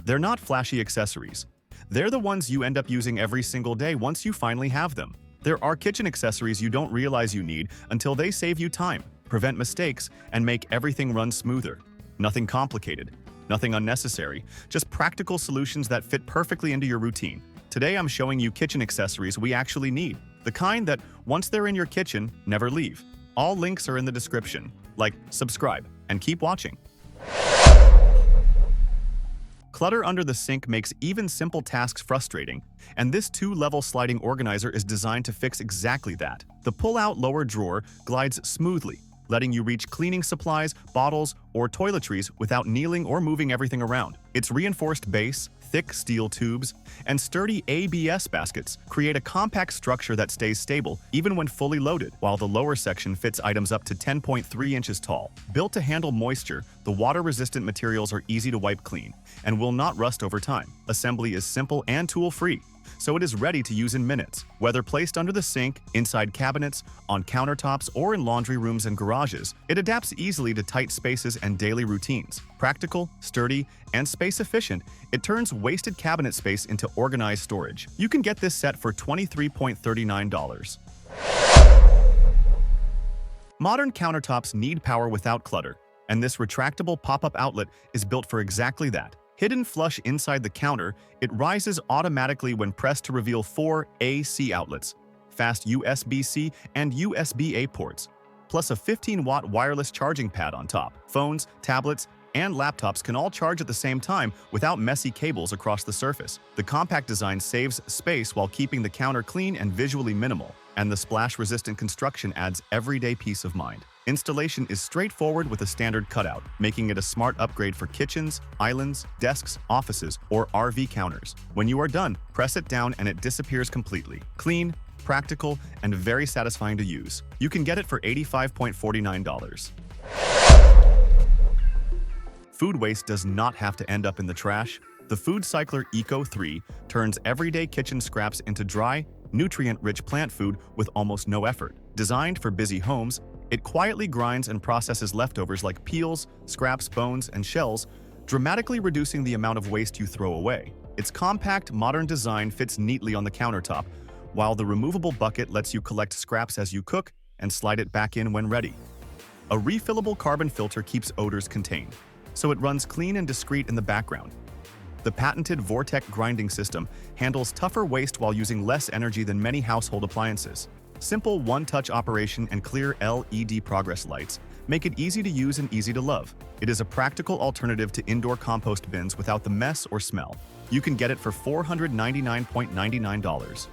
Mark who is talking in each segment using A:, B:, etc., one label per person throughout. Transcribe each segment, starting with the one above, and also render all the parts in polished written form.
A: They're not flashy accessories. They're the ones you end up using every single day once you finally have them. There are kitchen accessories you don't realize you need until they save you time, prevent mistakes, and make everything run smoother. Nothing complicated, nothing unnecessary, just practical solutions that fit perfectly into your routine. Today I'm showing you kitchen accessories we actually need, the kind that, once they're in your kitchen, never leave. All links are in the description. Like, subscribe, and keep watching. Clutter under the sink makes even simple tasks frustrating, and this 2-level sliding organizer is designed to fix exactly that. The pull-out lower drawer glides smoothly, letting you reach cleaning supplies, bottles, or toiletries without kneeling or moving everything around. Its reinforced base, thick steel tubes, and sturdy ABS baskets create a compact structure that stays stable even when fully loaded, while the lower section fits items up to 10.3 inches tall. Built to handle moisture, the water-resistant materials are easy to wipe clean and will not rust over time. Assembly is simple and tool-free, so it is ready to use in minutes. Whether placed under the sink, inside cabinets, on countertops, or in laundry rooms and garages, it adapts easily to tight spaces and daily routines. Practical, sturdy, and space-efficient, it turns wasted cabinet space into organized storage. You can get this set for $23.39. Modern countertops need power without clutter, and this retractable pop-up outlet is built for exactly that. Hidden flush inside the counter, it rises automatically when pressed to reveal 4 AC outlets, fast USB-C and USB-A ports, plus a 15-watt wireless charging pad on top. Phones, tablets, and laptops can all charge at the same time without messy cables across the surface. The compact design saves space while keeping the counter clean and visually minimal, and the splash-resistant construction adds everyday peace of mind. Installation is straightforward with a standard cutout, making it a smart upgrade for kitchens, islands, desks, offices, or RV counters. When you are done, press it down and it disappears completely. Clean, practical, and very satisfying to use. You can get it for $85.49. Food waste does not have to end up in the trash. The Food Cycler Eco 3 turns everyday kitchen scraps into dry, nutrient-rich plant food with almost no effort. Designed for busy homes, it quietly grinds and processes leftovers like peels, scraps, bones, and shells, dramatically reducing the amount of waste you throw away. Its compact, modern design fits neatly on the countertop, while the removable bucket lets you collect scraps as you cook and slide it back in when ready. A refillable carbon filter keeps odors contained, so it runs clean and discreet in the background. The patented Vortec grinding system handles tougher waste while using less energy than many household appliances. Simple one-touch operation and clear LED progress lights make it easy to use and easy to love. It is a practical alternative to indoor compost bins without the mess or smell. You can get it for $499.99.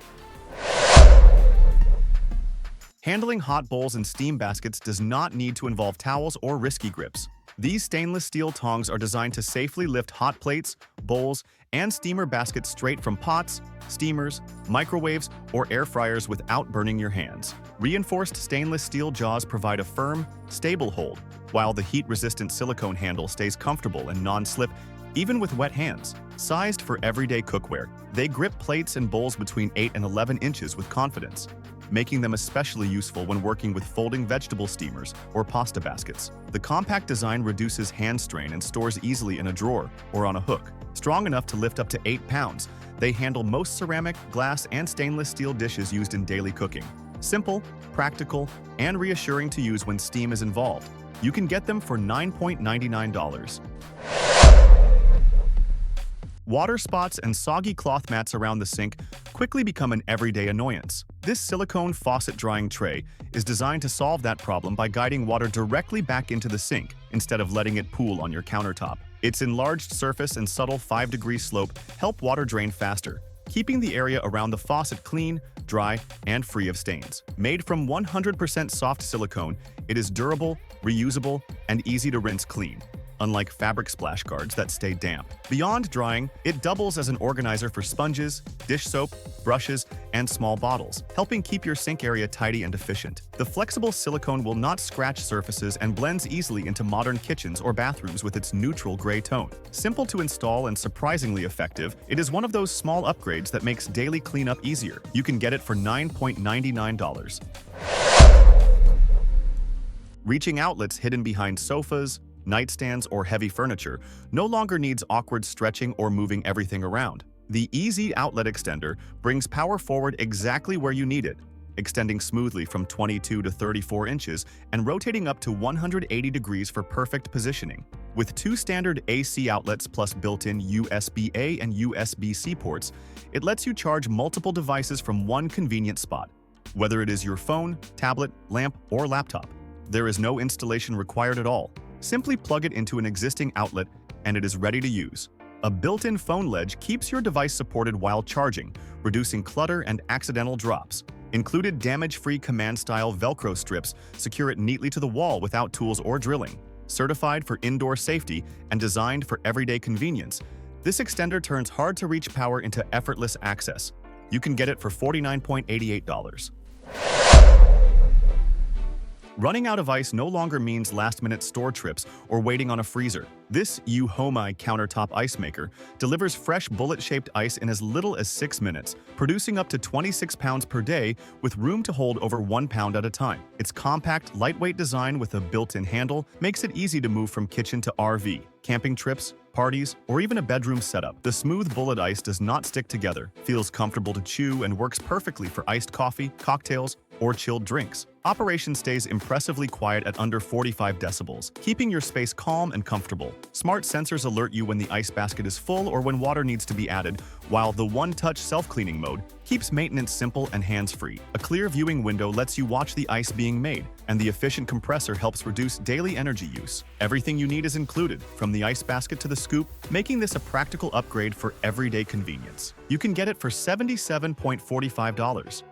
A: Handling hot bowls and steam baskets does not need to involve towels or risky grips. These stainless steel tongs are designed to safely lift hot plates, bowls, and steamer baskets straight from pots, steamers, microwaves, or air fryers without burning your hands. Reinforced stainless steel jaws provide a firm, stable hold, while the heat-resistant silicone handle stays comfortable and non-slip even with wet hands. Sized for everyday cookware, they grip plates and bowls between 8 and 11 inches with confidence, making them especially useful when working with folding vegetable steamers or pasta baskets. The compact design reduces hand strain and stores easily in a drawer or on a hook. Strong enough to lift up to 8 pounds, they handle most ceramic, glass, and stainless steel dishes used in daily cooking. Simple, practical, and reassuring to use when steam is involved. You can get them for $9.99. Water spots and soggy cloth mats around the sink quickly become an everyday annoyance. This silicone faucet drying tray is designed to solve that problem by guiding water directly back into the sink instead of letting it pool on your countertop. Its enlarged surface and subtle 5-degree slope help water drain faster, keeping the area around the faucet clean, dry, and free of stains. Made from 100% soft silicone, it is durable, reusable, and easy to rinse clean, unlike fabric splash guards that stay damp. Beyond drying, it doubles as an organizer for sponges, dish soap, brushes, and small bottles, helping keep your sink area tidy and efficient. The flexible silicone will not scratch surfaces and blends easily into modern kitchens or bathrooms with its neutral gray tone. Simple to install and surprisingly effective, it is one of those small upgrades that makes daily cleanup easier. You can get it for $9.99. Reaching outlets hidden behind sofas, nightstands, or heavy furniture, no longer needs awkward stretching or moving everything around. The Easy Outlet Extender brings power forward exactly where you need it, extending smoothly from 22 to 34 inches and rotating up to 180 degrees for perfect positioning. With two standard AC outlets plus built-in USB-A and USB-C ports, it lets you charge multiple devices from one convenient spot. Whether it is your phone, tablet, lamp, or laptop, there is no installation required at all. Simply plug it into an existing outlet and it is ready to use. A built-in phone ledge keeps your device supported while charging, reducing clutter and accidental drops. Included damage-free command-style Velcro strips secure it neatly to the wall without tools or drilling. Certified for indoor safety and designed for everyday convenience, this extender turns hard-to-reach power into effortless access. You can get it for $49.88. Running out of ice no longer means last-minute store trips or waiting on a freezer. This Uhomai Countertop Ice Maker delivers fresh bullet-shaped ice in as little as 6 minutes, producing up to 26 pounds per day with room to hold over 1 pound at a time. Its compact, lightweight design with a built-in handle makes it easy to move from kitchen to RV, camping trips, parties, or even a bedroom setup. The smooth bullet ice does not stick together, feels comfortable to chew, and works perfectly for iced coffee, cocktails, or chilled drinks. Operation stays impressively quiet at under 45 decibels, keeping your space calm and comfortable. Smart sensors alert you when the ice basket is full or when water needs to be added, while the one-touch self-cleaning mode keeps maintenance simple and hands-free. A clear viewing window lets you watch the ice being made, and the efficient compressor helps reduce daily energy use. Everything you need is included, from the ice basket to the scoop, making this a practical upgrade for everyday convenience. You can get it for $77.45.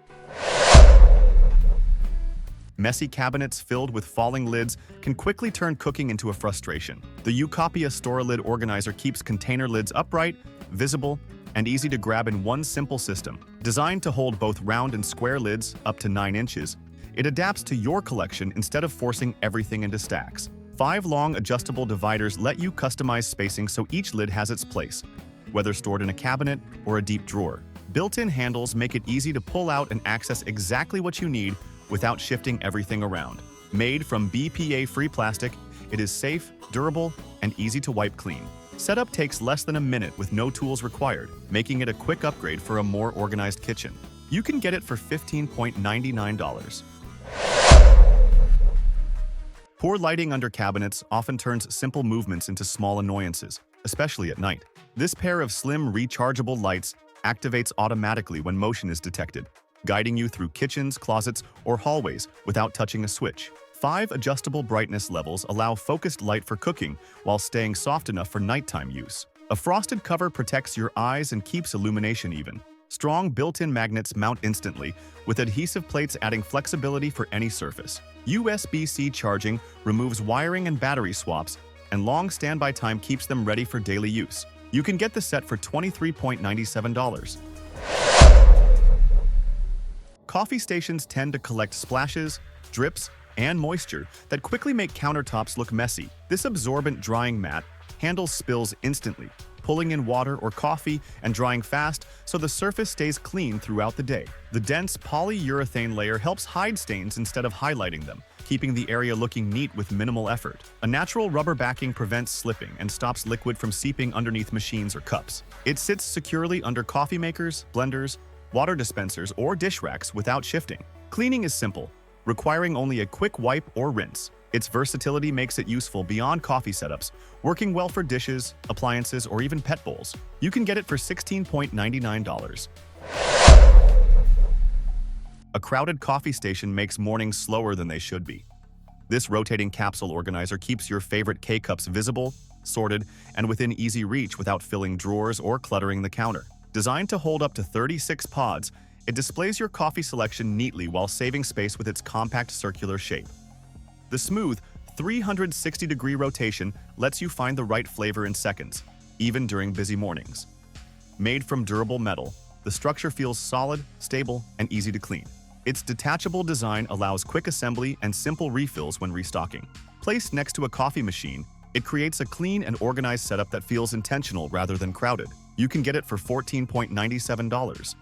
A: Messy cabinets filled with falling lids can quickly turn cooking into a frustration. The Eucopia Store Lid Organizer keeps container lids upright, visible, and easy to grab in one simple system. Designed to hold both round and square lids up to 9 inches, it adapts to your collection instead of forcing everything into stacks. 5 long adjustable dividers let you customize spacing so each lid has its place, whether stored in a cabinet or a deep drawer. Built-in handles make it easy to pull out and access exactly what you need without shifting everything around. Made from BPA-free plastic, it is safe, durable, and easy to wipe clean. Setup takes less than a minute with no tools required, making it a quick upgrade for a more organized kitchen. You can get it for $15.99. Poor lighting under cabinets often turns simple movements into small annoyances, especially at night. This pair of slim rechargeable lights activates automatically when motion is detected, guiding you through kitchens, closets, or hallways without touching a switch. 5 adjustable brightness levels allow focused light for cooking while staying soft enough for nighttime use. A frosted cover protects your eyes and keeps illumination even. Strong built-in magnets mount instantly, with adhesive plates adding flexibility for any surface. USB-C charging removes wiring and battery swaps, and long standby time keeps them ready for daily use. You can get the set for $23.97. Coffee stations tend to collect splashes, drips, and moisture that quickly make countertops look messy. This absorbent drying mat handles spills instantly, pulling in water or coffee and drying fast so the surface stays clean throughout the day. The dense polyurethane layer helps hide stains instead of highlighting them, keeping the area looking neat with minimal effort. A natural rubber backing prevents slipping and stops liquid from seeping underneath machines or cups. It sits securely under coffee makers, blenders, water dispensers, or dish racks without shifting. Cleaning is simple, requiring only a quick wipe or rinse. Its versatility makes it useful beyond coffee setups, working well for dishes, appliances, or even pet bowls. You can get it for $16.99. A crowded coffee station makes mornings slower than they should be. This rotating capsule organizer keeps your favorite K-cups visible, sorted, and within easy reach without filling drawers or cluttering the counter. Designed to hold up to 36 pods, it displays your coffee selection neatly while saving space with its compact circular shape. The smooth, 360-degree rotation lets you find the right flavor in seconds, even during busy mornings. Made from durable metal, the structure feels solid, stable, and easy to clean. Its detachable design allows quick assembly and simple refills when restocking. Placed next to a coffee machine, it creates a clean and organized setup that feels intentional rather than crowded. You can get it for $14.97.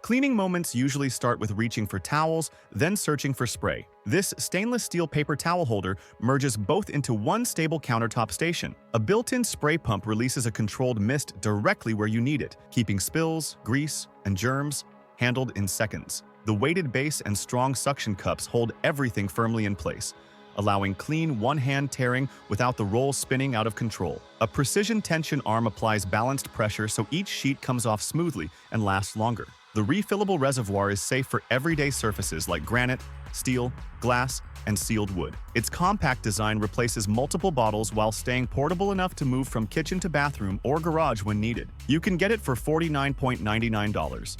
A: Cleaning moments usually start with reaching for towels, then searching for spray. This stainless steel paper towel holder merges both into one stable countertop station. A built-in spray pump releases a controlled mist directly where you need it, keeping spills, grease, and germs handled in seconds. The weighted base and strong suction cups hold everything firmly in place, allowing clean one-hand tearing without the roll spinning out of control. A precision tension arm applies balanced pressure so each sheet comes off smoothly and lasts longer. The refillable reservoir is safe for everyday surfaces like granite, steel, glass, and sealed wood. Its compact design replaces multiple bottles while staying portable enough to move from kitchen to bathroom or garage when needed. You can get it for $49.99.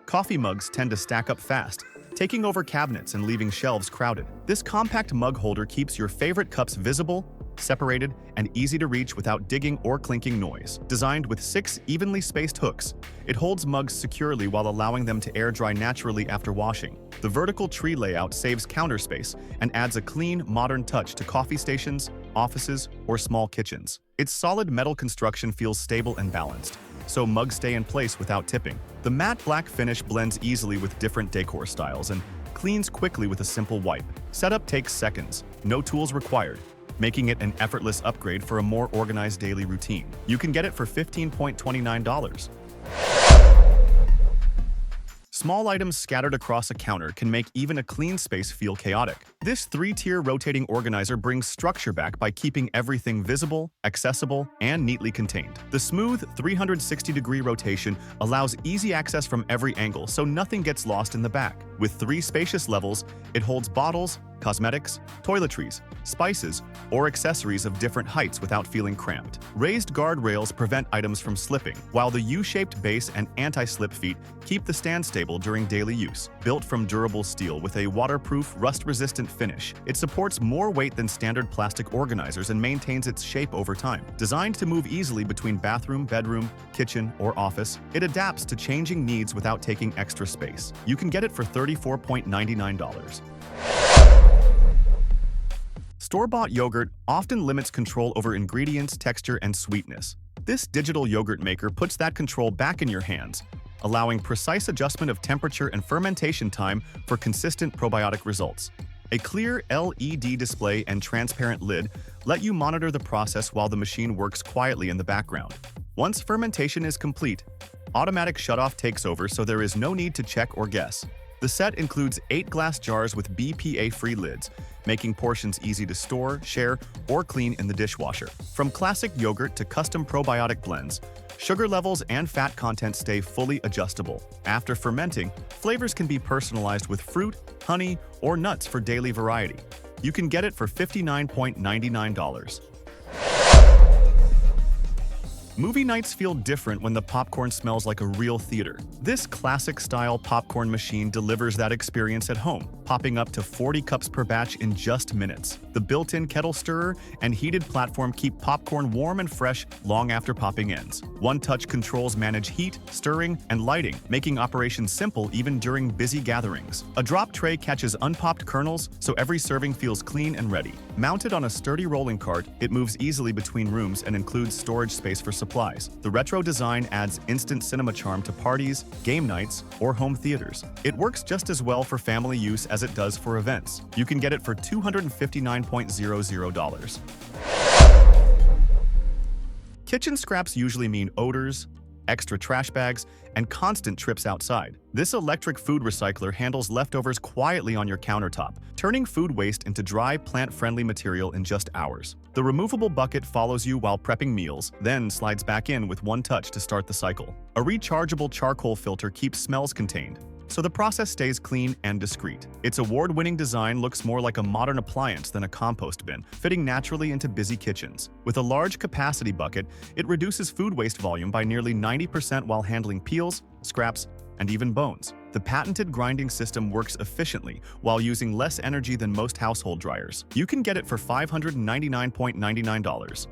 A: Coffee mugs tend to stack up fast, taking over cabinets and leaving shelves crowded. This compact mug holder keeps your favorite cups visible, separated, and easy to reach without digging or clinking noise. Designed with 6 evenly spaced hooks, it holds mugs securely while allowing them to air dry naturally after washing. The vertical tree layout saves counter space and adds a clean, modern touch to coffee stations, offices, or small kitchens. Its solid metal construction feels stable and balanced, so mugs stay in place without tipping. The matte black finish blends easily with different decor styles and cleans quickly with a simple wipe. Setup takes seconds, no tools required, making it an effortless upgrade for a more organized daily routine. You can get it for $15.29. Small items scattered across a counter can make even a clean space feel chaotic. This 3-tier rotating organizer brings structure back by keeping everything visible, accessible, and neatly contained. The smooth 360-degree rotation allows easy access from every angle so nothing gets lost in the back. With 3 spacious levels, it holds bottles, cosmetics, toiletries, spices, or accessories of different heights without feeling cramped. Raised guardrails prevent items from slipping, while the U-shaped base and anti-slip feet keep the stand stable during daily use. Built from durable steel with a waterproof, rust-resistant finish, it supports more weight than standard plastic organizers and maintains its shape over time. Designed to move easily between bathroom, bedroom, kitchen, or office, it adapts to changing needs without taking extra space. You can get it for $34.99. Store-bought yogurt often limits control over ingredients, texture, and sweetness. This digital yogurt maker puts that control back in your hands, allowing precise adjustment of temperature and fermentation time for consistent probiotic results. A clear LED display and transparent lid let you monitor the process while the machine works quietly in the background. Once fermentation is complete, automatic shutoff takes over so there is no need to check or guess. The set includes 8 glass jars with BPA-free lids, making portions easy to store, share, or clean in the dishwasher. From classic yogurt to custom probiotic blends, sugar levels and fat content stay fully adjustable. After fermenting, flavors can be personalized with fruit, honey, or nuts for daily variety. You can get it for $59.99. Movie nights feel different when the popcorn smells like a real theater. This classic-style popcorn machine delivers that experience at home, popping up to 40 cups per batch in just minutes. The built-in kettle stirrer and heated platform keep popcorn warm and fresh long after popping ends. One-touch controls manage heat, stirring, and lighting, making operations simple even during busy gatherings. A drop tray catches unpopped kernels, so every serving feels clean and ready. Mounted on a sturdy rolling cart, it moves easily between rooms and includes storage space for supplies. The retro design adds instant cinema charm to parties, game nights, or home theaters. It works just as well for family use as it does for events. You can get it for $259.00. Kitchen scraps usually mean odors, extra trash bags, and constant trips outside. This electric food recycler handles leftovers quietly on your countertop, turning food waste into dry, plant-friendly material in just hours. The removable bucket follows you while prepping meals, then slides back in with one touch to start the cycle. A rechargeable charcoal filter keeps smells contained, so the process stays clean and discreet. Its award-winning design looks more like a modern appliance than a compost bin, fitting naturally into busy kitchens. With a large capacity bucket, it reduces food waste volume by nearly 90% while handling peels, scraps, and even bones. The patented grinding system works efficiently while using less energy than most household dryers. You can get it for $599.99.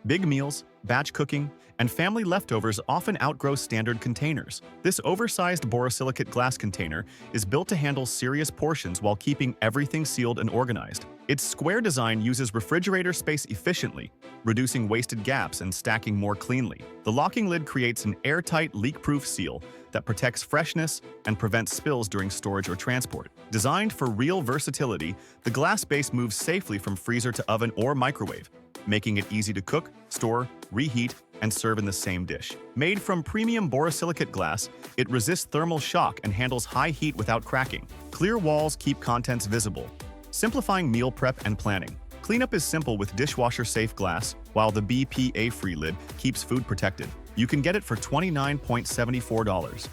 A: Big meals, batch cooking, and family leftovers often outgrow standard containers. This oversized borosilicate glass container is built to handle serious portions while keeping everything sealed and organized. Its square design uses refrigerator space efficiently, reducing wasted gaps and stacking more cleanly. The locking lid creates an airtight, leak-proof seal that protects freshness and prevents spills during storage or transport. Designed for real versatility, the glass base moves safely from freezer to oven or microwave, making it easy to cook, store, reheat, and serve in the same dish. Made from premium borosilicate glass, it resists thermal shock and handles high heat without cracking. Clear walls keep contents visible, simplifying meal prep and planning. Cleanup is simple with dishwasher-safe glass, while the BPA-free lid keeps food protected. You can get it for $29.74.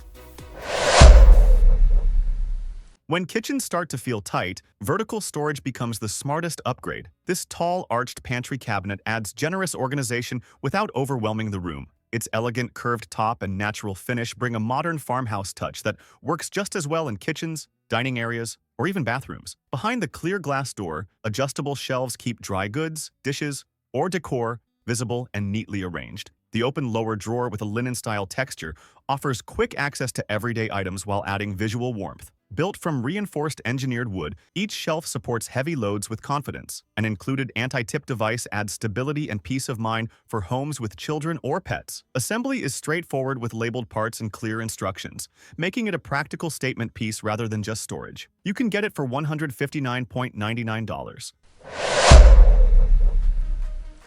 A: When kitchens start to feel tight, vertical storage becomes the smartest upgrade. This tall, arched pantry cabinet adds generous organization without overwhelming the room. Its elegant, curved top and natural finish bring a modern farmhouse touch that works just as well in kitchens, dining areas, or even bathrooms. Behind the clear glass door, adjustable shelves keep dry goods, dishes, or decor visible and neatly arranged. The open lower drawer with a linen-style texture offers quick access to everyday items while adding visual warmth. Built from reinforced engineered wood, each shelf supports heavy loads with confidence. An included anti-tip device adds stability and peace of mind for homes with children or pets. Assembly is straightforward with labeled parts and clear instructions, making it a practical statement piece rather than just storage. You can get it for $159.99.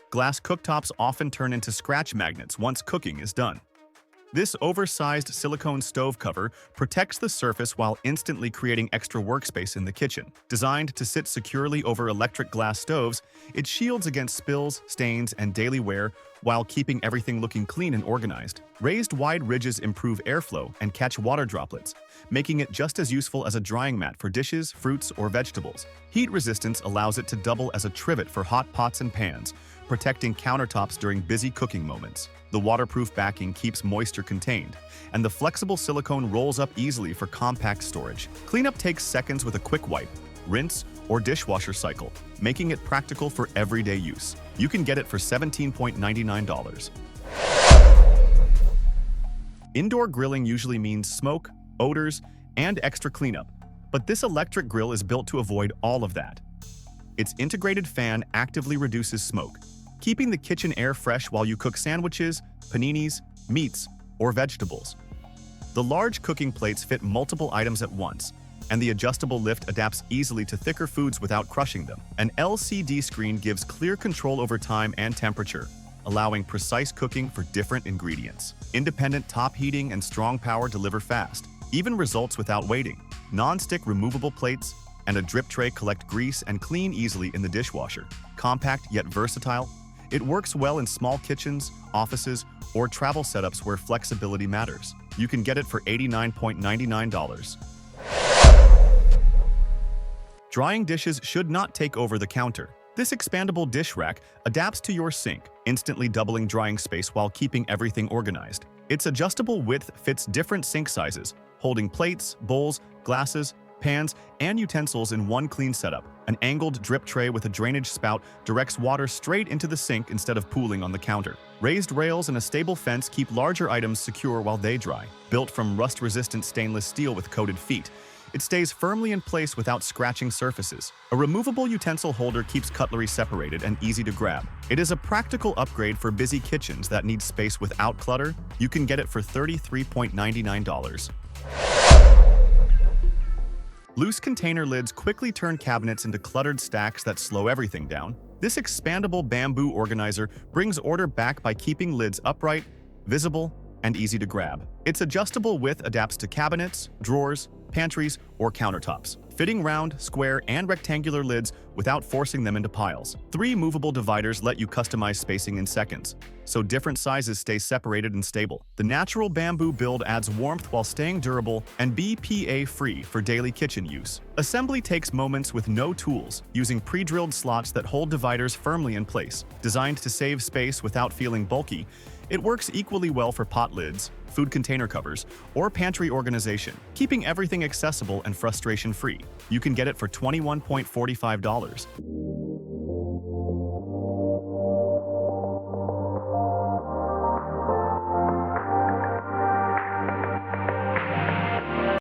A: Glass cooktops often turn into scratch magnets once cooking is done. This oversized silicone stove cover protects the surface while instantly creating extra workspace in the kitchen. Designed to sit securely over electric glass stoves, it shields against spills, stains, and daily wear while keeping everything looking clean and organized. Raised wide ridges improve airflow and catch water droplets, making it just as useful as a drying mat for dishes, fruits, or vegetables. Heat resistance allows it to double as a trivet for hot pots and pans, protecting countertops during busy cooking moments. The waterproof backing keeps moisture contained, and the flexible silicone rolls up easily for compact storage. Cleanup takes seconds with a quick wipe, rinse, or dishwasher cycle, making it practical for everyday use. You can get it for $17.99. Indoor grilling usually means smoke, odors, and extra cleanup, but this electric grill is built to avoid all of that. Its integrated fan actively reduces smoke, keeping the kitchen air fresh while you cook sandwiches, paninis, meats, or vegetables. The large cooking plates fit multiple items at once, and the adjustable lift adapts easily to thicker foods without crushing them. An LCD screen gives clear control over time and temperature, allowing precise cooking for different ingredients. Independent top heating and strong power deliver fast, even results without waiting. Non-stick removable plates and a drip tray collect grease and clean easily in the dishwasher. Compact yet versatile, it works well in small kitchens, offices, or travel setups where flexibility matters. You can get it for $89.99. Drying dishes should not take over the counter. This expandable dish rack adapts to your sink, instantly doubling drying space while keeping everything organized. Its adjustable width fits different sink sizes, holding plates, bowls, glasses, pans, and utensils in one clean setup. An angled drip tray with a drainage spout directs water straight into the sink instead of pooling on the counter. Raised rails and a stable fence keep larger items secure while they dry. Built from rust-resistant stainless steel with coated feet, it stays firmly in place without scratching surfaces. A removable utensil holder keeps cutlery separated and easy to grab. It is a practical upgrade for busy kitchens that need space without clutter. You can get it for $33.99. Loose container lids quickly turn cabinets into cluttered stacks that slow everything down. This expandable bamboo organizer brings order back by keeping lids upright, visible, and easy to grab. Its adjustable width adapts to cabinets, drawers, pantries, or countertops, fitting round, square, and rectangular lids without forcing them into piles. 3 movable dividers let you customize spacing in seconds, so different sizes stay separated and stable. The natural bamboo build adds warmth while staying durable and BPA-free for daily kitchen use. Assembly takes moments with no tools, using pre-drilled slots that hold dividers firmly in place. Designed to save space without feeling bulky, it works equally well for pot lids, food container covers, or pantry organization, keeping everything accessible and frustration-free. You can get it for $21.45.